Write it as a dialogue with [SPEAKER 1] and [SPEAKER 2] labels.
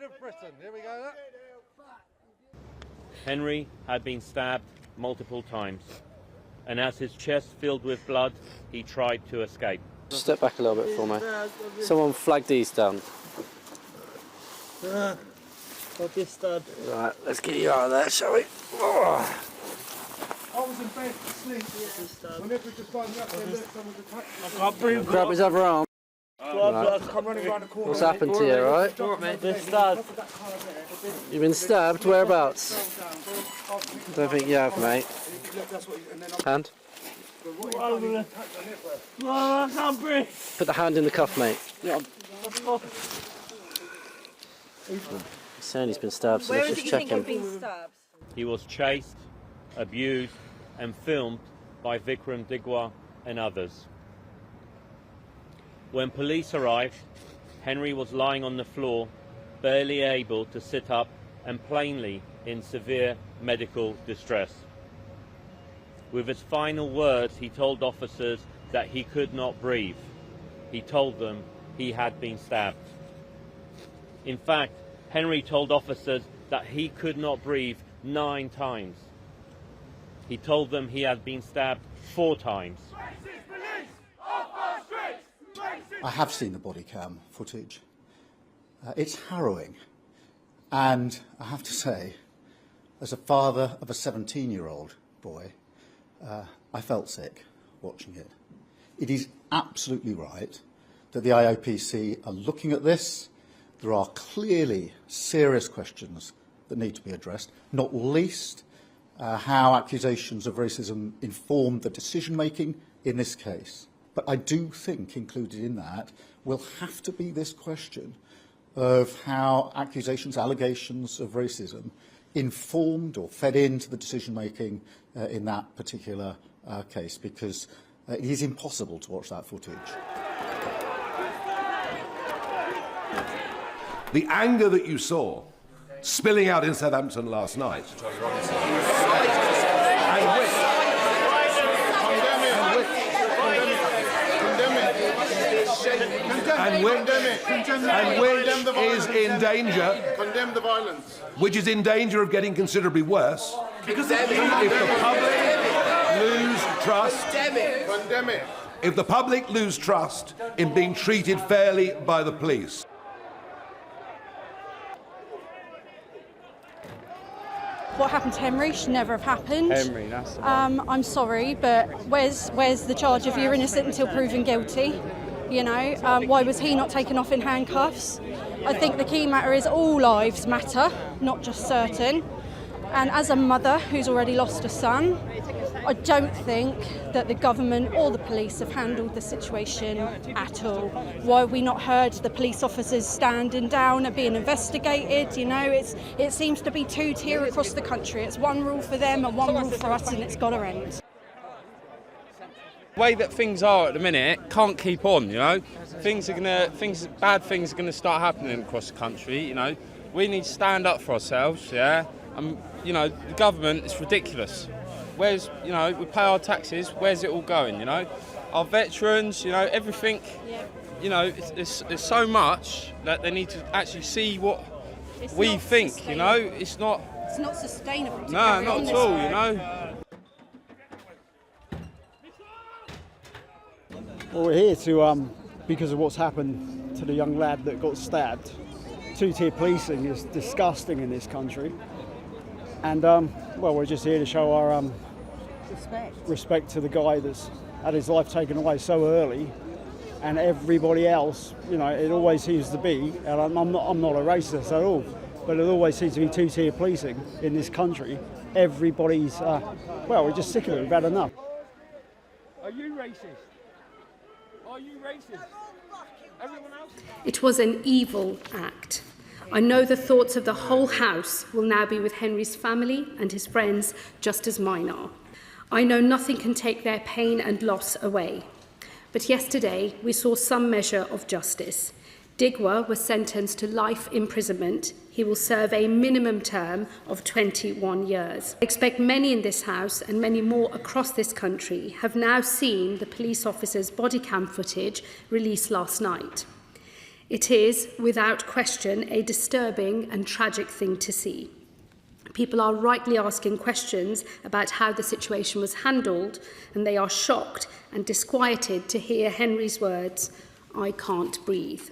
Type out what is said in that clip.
[SPEAKER 1] Pride of Britain. Here we go.
[SPEAKER 2] Henry had been stabbed multiple times, and as his chest filled with blood, he tried to escape.
[SPEAKER 3] Step back a little bit for me. Someone flag these down.
[SPEAKER 4] I've been stabbed.
[SPEAKER 3] Right, let's get you out of there, shall we? Oh.
[SPEAKER 1] I was in bed asleep. Whenever we just find me up there, look, someone's attacked me.
[SPEAKER 4] I can't breathe.
[SPEAKER 3] Grab his other arm.
[SPEAKER 1] Right. Come running around the corner.
[SPEAKER 3] What's happened to you, right?
[SPEAKER 4] I've been stabbed.
[SPEAKER 3] You've been stabbed? Whereabouts? I don't think you have, mate. Hand?
[SPEAKER 4] I can't breathe.
[SPEAKER 3] Put the hand in the cuff, mate.
[SPEAKER 4] Yeah.
[SPEAKER 3] He's saying he's been stabbed, so let's just check him.
[SPEAKER 2] He was chased, abused and filmed by Vickrum Digwa and others. When police arrived, Henry was lying on the floor, barely able to sit up and plainly in severe medical distress. With his final words, he told officers that he could not breathe. He told them he had been stabbed. In fact, Henry told officers that he could not breathe 9 times. He told them he had been stabbed 4 times.
[SPEAKER 5] I have seen the body cam footage. It's harrowing. And I have to say, as a father of a 17-year-old boy, I felt sick watching it. It is absolutely right that the IOPC are looking at this. There are clearly serious questions that need to be addressed, not least how accusations of racism informed the decision-making in this case. But I do think included in that will have to be this question of how accusations, allegations of racism informed or fed into the decision-making in that particular case, because it is impossible to watch that footage.
[SPEAKER 6] The anger that you saw spilling out in Southampton last night, and which is in danger,
[SPEAKER 1] Condemn the violence.
[SPEAKER 6] which is in danger of getting considerably worse, because if the public lose trust,
[SPEAKER 1] Condemn it.
[SPEAKER 6] if the public lose trust in being treated fairly by the police.
[SPEAKER 7] What happened to Henry should never have happened.
[SPEAKER 3] Henry, that's the one.
[SPEAKER 7] I'm sorry, but where's the charge of you're innocent until proven guilty? You know, why was he not taken off in handcuffs? I think the key matter is all lives matter, not just certain. And as a mother who's already lost a son, I don't think that the government or the police have handled the situation at all. Why have we not heard the police officers standing down and being investigated? You know, it seems to be two-tier across the country. It's one rule for them and one rule for us, and it's got to end.
[SPEAKER 8] The way that things are at the minute can't keep on, you know. Bad things are gonna start happening across the country, you know. We need to stand up for ourselves, yeah. You know, the government is ridiculous. Where's, you know, we pay our taxes, where's it all going, you know? Our veterans, you know, everything, you know, it's so much that they need to actually see what we think, you know? It's not
[SPEAKER 7] sustainable.
[SPEAKER 8] No, not at all, you know.
[SPEAKER 4] Well, we're here to, because of what's happened to the young lad that got stabbed. Two-tier policing is disgusting in this country. And, well, we're just here to show our respect to the guy that's had his life taken away so early, and everybody else, you know, it always seems to be, and I'm not a racist at all, but it always seems to be two-tier policing in this country. Everybody's, well, we're just sick of it, we've had enough. Are you racist? Are you racist? Everyone else?
[SPEAKER 9] It was an evil act. I know the thoughts of the whole House will now be with Henry's family and his friends, just as mine are. I know nothing can take their pain and loss away. But yesterday, we saw some measure of justice. Digwa was sentenced to life imprisonment. He will serve a minimum term of 21 years. I expect many in this House and many more across this country have now seen the police officer's body cam footage released last night. It is, without question, a disturbing and tragic thing to see. People are rightly asking questions about how the situation was handled, and they are shocked and disquieted to hear Henry's words, "I can't breathe."